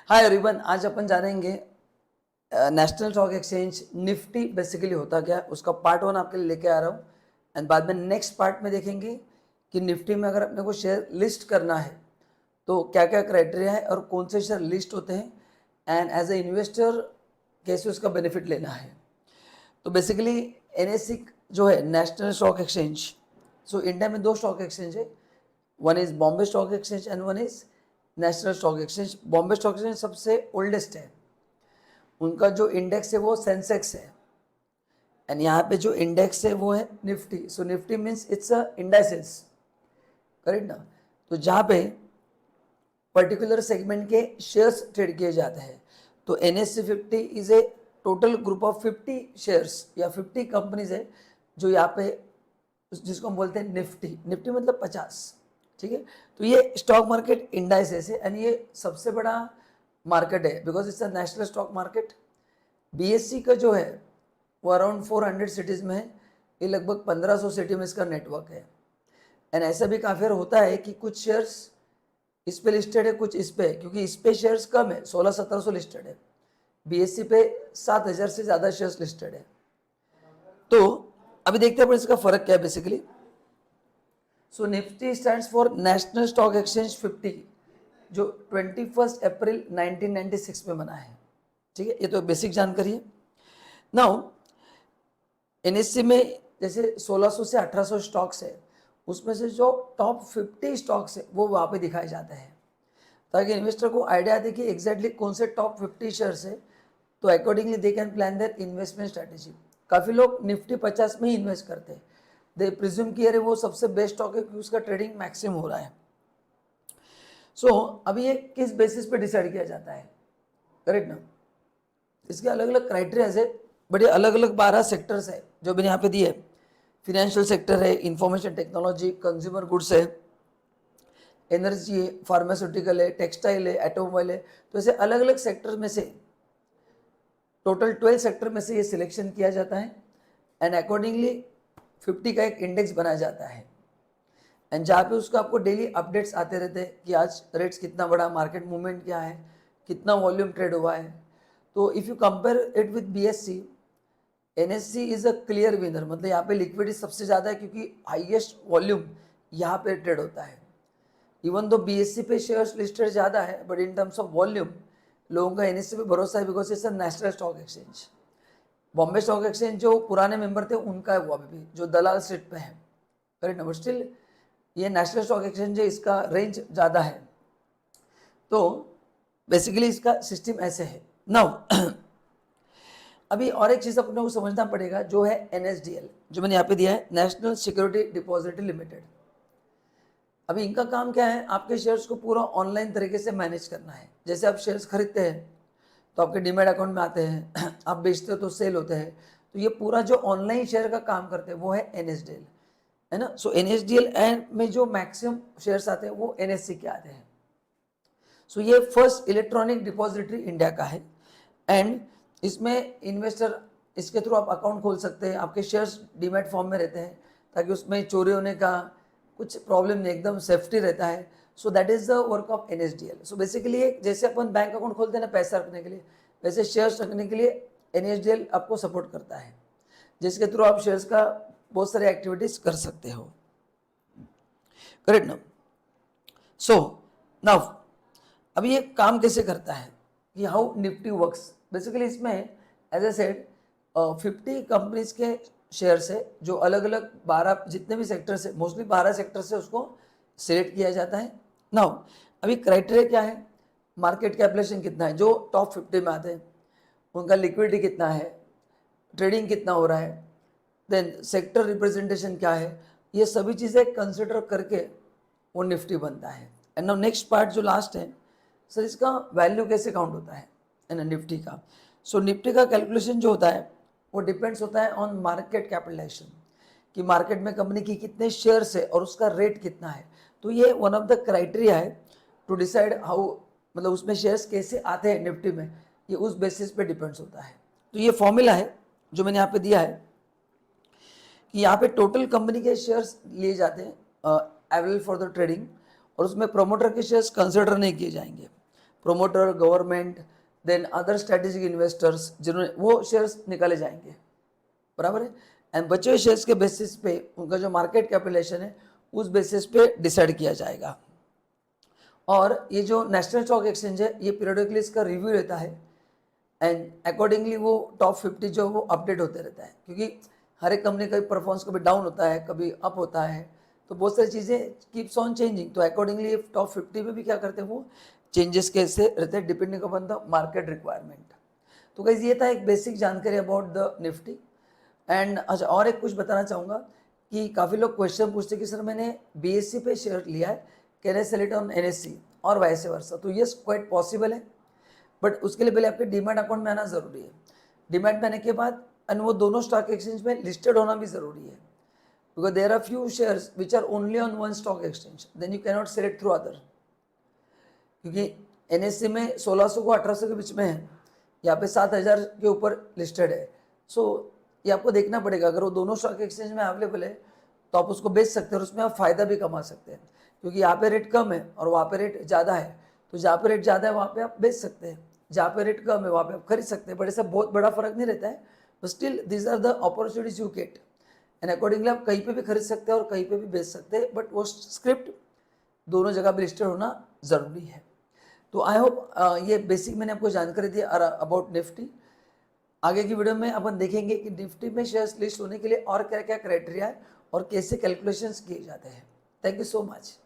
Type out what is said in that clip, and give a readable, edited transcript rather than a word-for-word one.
Hi everyone, आज अपन जानेंगे national stock exchange Nifty basically होता क्या है, उसका पार्ट 1 आपके लिए लेके आ रहा हूँ। एंड बाद में नेक्स्ट पार्ट में देखेंगे कि निफ्टी में अगर अपने को शेयर लिस्ट करना है तो क्या क्या क्राइटेरिया है और कौन से शेयर लिस्ट होते हैं, एंड एज ए इन्वेस्टर कैसे उसका बेनिफिट लेना है। तो बेसिकली एनएससी जो है national stock exchange, so India में दो स्टॉक एक्सचेंज है, one is Bombay stock exchange and one is national stock exchange. Bombay stock exchange सबसे ओल्डेस्ट है, उनका जो इंडेक्स है वो सेंसेक्स है, एंड यहाँ पे जो इंडेक्स है वो है Nifty. So Nifty means it's a indices, correct ना। तो जहाँ पे पर्टिकुलर सेगमेंट के शेयर्स ट्रेड किए जाते हैं, तो NSE 50 is a total group of 50 shares या 50 कंपनीज है जो यहाँ पे, जिसको हम बोलते हैं निफ्टी। निफ्टी मतलब 50, ठीक है। तो ये स्टॉक मार्केट इंडाइसेस है एंड ये सबसे बड़ा मार्केट है because it's a national stock market. BSE का जो है वो अराउंड 400 सिटीज़ में है, ये लगभग 1500 सिटी में इसका नेटवर्क है। एंड ऐसा भी काफ़ी होता है कि कुछ शेयर्स इस पे लिस्टेड है, कुछ इस पे, क्योंकि इस पे शेयर्स कम है, 1600-1700 लिस्टेड है। BSE पे 7000 से ज़्यादा शेयर्स लिस्टेड है। तो अभी देखते हैं इसका फ़र्क क्या है basically. So Nifty stands for national stock exchange 50, जो 21 अप्रैल 1996 में बना है, ठीक है। ये तो बेसिक जानकारी है। नाउ NSE में जैसे 1600 से 1800 स्टॉक्स है, उसमें से जो टॉप 50 स्टॉक्स है वो वहाँ पे दिखाए जाते हैं, ताकि इन्वेस्टर को आइडिया दे कि एग्जैक्टली कौन से टॉप 50 शेयर्स है, तो accordingly they can plan their investment strategy. काफ़ी लोग निफ्टी 50 में ही इन्वेस्ट करते हैं, दे प्रिज्यूम कि अरे वो सबसे बेस्ट स्टॉक है क्योंकि उसका ट्रेडिंग मैक्सिमम हो रहा है। सो अभी ये किस बेसिस पे डिसाइड किया जाता है, करेक्ट ना। इसके अलग अलग क्राइटेरियाज है, बड़े अलग अलग 12 सेक्टर्स है जो मैंने यहाँ पे दिए। फिनेंशियल सेक्टर है, इंफॉर्मेशन टेक्नोलॉजी, कंज्यूमर गुड्स है, एनर्जी है, फार्मास्यूटिकल है, टेक्सटाइल है, ऑटोमोबाइल है। तो ऐसे अलग अलग सेक्टर में से टोटल 12 सेक्टर में से ये सिलेक्शन किया जाता है एंड अकॉर्डिंगली 50 का एक इंडेक्स बनाया जाता है, एंड जहाँ पे उसका आपको डेली अपडेट्स आते रहते हैं कि आज रेट्स कितना बढ़ा, मार्केट मूवमेंट क्या है, कितना वॉल्यूम ट्रेड हुआ है। तो if you compare it with BSE, NSE is a clear winner, मतलब यहाँ पे लिक्विडिटी सबसे ज़्यादा है क्योंकि हाईएस्ट वॉल्यूम यहाँ पे ट्रेड होता है। इवन दो BSE पे शेयर्स लिस्टेड ज़्यादा है, but in terms of volume लोगों का NSE पे भरोसा है because it's a national stock exchange. Bombay stock exchange जो पुराने मेंबर थे उनका है वो अभी भी, जो दलाल स्ट्रीट पे है, करेक्ट ना। बट स्टिल ये नेशनल स्टॉक एक्सचेंज है, इसका रेंज ज़्यादा है। तो बेसिकली इसका सिस्टम ऐसे है। नाउ अभी और एक चीज़ अपने को समझना पड़ेगा जो है NSDL, जो मैंने यहाँ पे दिया है, नेशनल सिक्योरिटी डिपॉजिटरी लिमिटेड। अभी इनका काम क्या है, आपके शेयर्स को पूरा ऑनलाइन तरीके से मैनेज करना है। जैसे आप शेयर्स खरीदते हैं तो आपके डीमैट अकाउंट में आते हैं, आप बेचते हो तो सेल होते हैं, तो ये पूरा जो ऑनलाइन शेयर का काम करते हैं वो है NSDL, है ना। सो NSDL एंड में जो मैक्सिमम शेयर्स आते हैं वो NSE के आते हैं। सो ये फर्स्ट इलेक्ट्रॉनिक डिपॉजिटरी इंडिया का है, एंड इसमें इन्वेस्टर, इसके थ्रू आप अकाउंट खोल सकते हैं, आपके शेयर्स डीमैट फॉर्म में रहते हैं ताकि उसमें चोरी होने का कुछ प्रॉब्लम नहीं, एकदम सेफ्टी रहता है। So that is the work of NSDL। So basically जैसे अपन बैंक अकाउंट खोलते हैं ना पैसा रखने के लिए, वैसे शेयर्स रखने के लिए NSDL आपको सपोर्ट करता है, जिसके थ्रू आप शेयर्स का बहुत सारे एक्टिविटीज़ कर सकते हो, करेक्ट ना। सो नाउ अब ये काम कैसे करता है कि हाउ निफ्टी वर्क्स। बेसिकली इसमें एज ए सेड 50 कंपनीज के शेयर्स है जो अलग अलग 12 जितने भी सेक्टर से, मोस्टली 12 सेक्टर से उसको सिलेक्ट किया जाता है। नाउ अभी क्राइटेरिया क्या है, मार्केट कैपिटलाइजेशन कितना है, जो टॉप 50 में आते हैं उनका लिक्विडिटी कितना है, ट्रेडिंग कितना हो रहा है, देन सेक्टर रिप्रेजेंटेशन क्या है, ये सभी चीज़ें कंसिडर करके वो निफ्टी बनता है। एंड नाउ नेक्स्ट पार्ट जो लास्ट है सर, इसका वैल्यू कैसे काउंट होता है ना निफ्टी का। सो निफ्टी का कैलकुलेशन जो होता है वो डिपेंड्स होता है ऑन मार्केट कैपिटलाइजेशन, कि मार्केट में कंपनी की कितने शेयर्स है और उसका रेट कितना है। तो ये वन ऑफ द क्राइटेरिया है टू डिसाइड हाउ, मतलब उसमें शेयर्स कैसे आते हैं निफ्टी में, ये उस बेसिस पे डिपेंड्स होता है। तो ये फॉर्मूला है जो मैंने यहाँ पे दिया है कि यहाँ पे टोटल कंपनी के शेयर्स लिए जाते हैं अवेलेबल फॉर द ट्रेडिंग, और उसमें प्रोमोटर के शेयर्स कंसिडर नहीं किए जाएंगे। Promoter, government, then other strategic investors, जिन्होंने वो शेयर्स निकाले जाएंगे, बराबर है। एंड बचे हुए शेयर्स के बेसिस पे उनका जो मार्केट कैपिटलाइजेशन है उस बेसिस पे डिसाइड किया जाएगा। और ये जो नेशनल स्टॉक एक्सचेंज है ये पीरियडिकली इसका रिव्यू रहता है एंड अकॉर्डिंगली वो टॉप 50 जो वो अपडेट होते रहता है, क्योंकि हर एक कंपनी का परफॉर्मेंस कभी डाउन होता है, कभी अप होता है, तो बहुत सारी चीज़ें कीप्स ऑन चेंजिंग। तो अकॉर्डिंगली टॉप 50 में भी क्या करते हैं वो चेंजेस कैसे रहते हैं depending upon the market requirement. तो गाइस ये था एक बेसिक जानकारी अबाउट द निफ्टी। एंड अच्छा और एक कुछ बताना चाहूँगा कि काफ़ी लोग क्वेश्चन पूछते कि सर मैंने BSE पे शेयर लिया है, can I sell it on NSE और वाइस वर्सा। तो यस क्वाइट पॉसिबल है, बट उसके लिए पहले आपके डीमैट अकाउंट में आना ज़रूरी है। डीमैट में आने के बाद एंड वो दोनों स्टॉक एक्सचेंज में लिस्टेड होना भी ज़रूरी है, because there are few shares which are only on one stock exchange, then you cannot sell it through other. क्योंकि NSE में 1600 को 1800 के बीच में है, यहाँ पे 7000 के ऊपर लिस्टेड है। सो ये आपको देखना पड़ेगा, अगर वो दोनों स्टॉक एक्सचेंज में अवेलेबल है तो आप उसको बेच सकते हैं और उसमें आप फ़ायदा भी कमा सकते हैं, क्योंकि यहाँ पे रेट कम है और वहाँ पे रेट ज़्यादा है। तो जहाँ पे रेट ज़्यादा है वहाँ पे आप बेच सकते हैं, जहाँ पे रेट कम है वहाँ पे आप खरीद सकते हैं, बट ऐसा बहुत बड़ा फर्क नहीं रहता है। But still this are the opportunities you get and accordingly आप कहीं पे भी खरीद सकते हैं और कहीं पे भी बेच सकते हैं, बट वो स्क्रिप्ट दोनों जगह पे लिस्टेड होना ज़रूरी है। तो आई होप ये बेसिक मैंने आपको जानकारी दी अबाउट निफ्टी। आगे की वीडियो में अपन देखेंगे कि निफ्टी में शेयर्स लिस्ट होने के लिए और क्या क्या क्राइटेरिया है और कैसे कैलकुलेशंस किए जाते हैं। Thank you so much.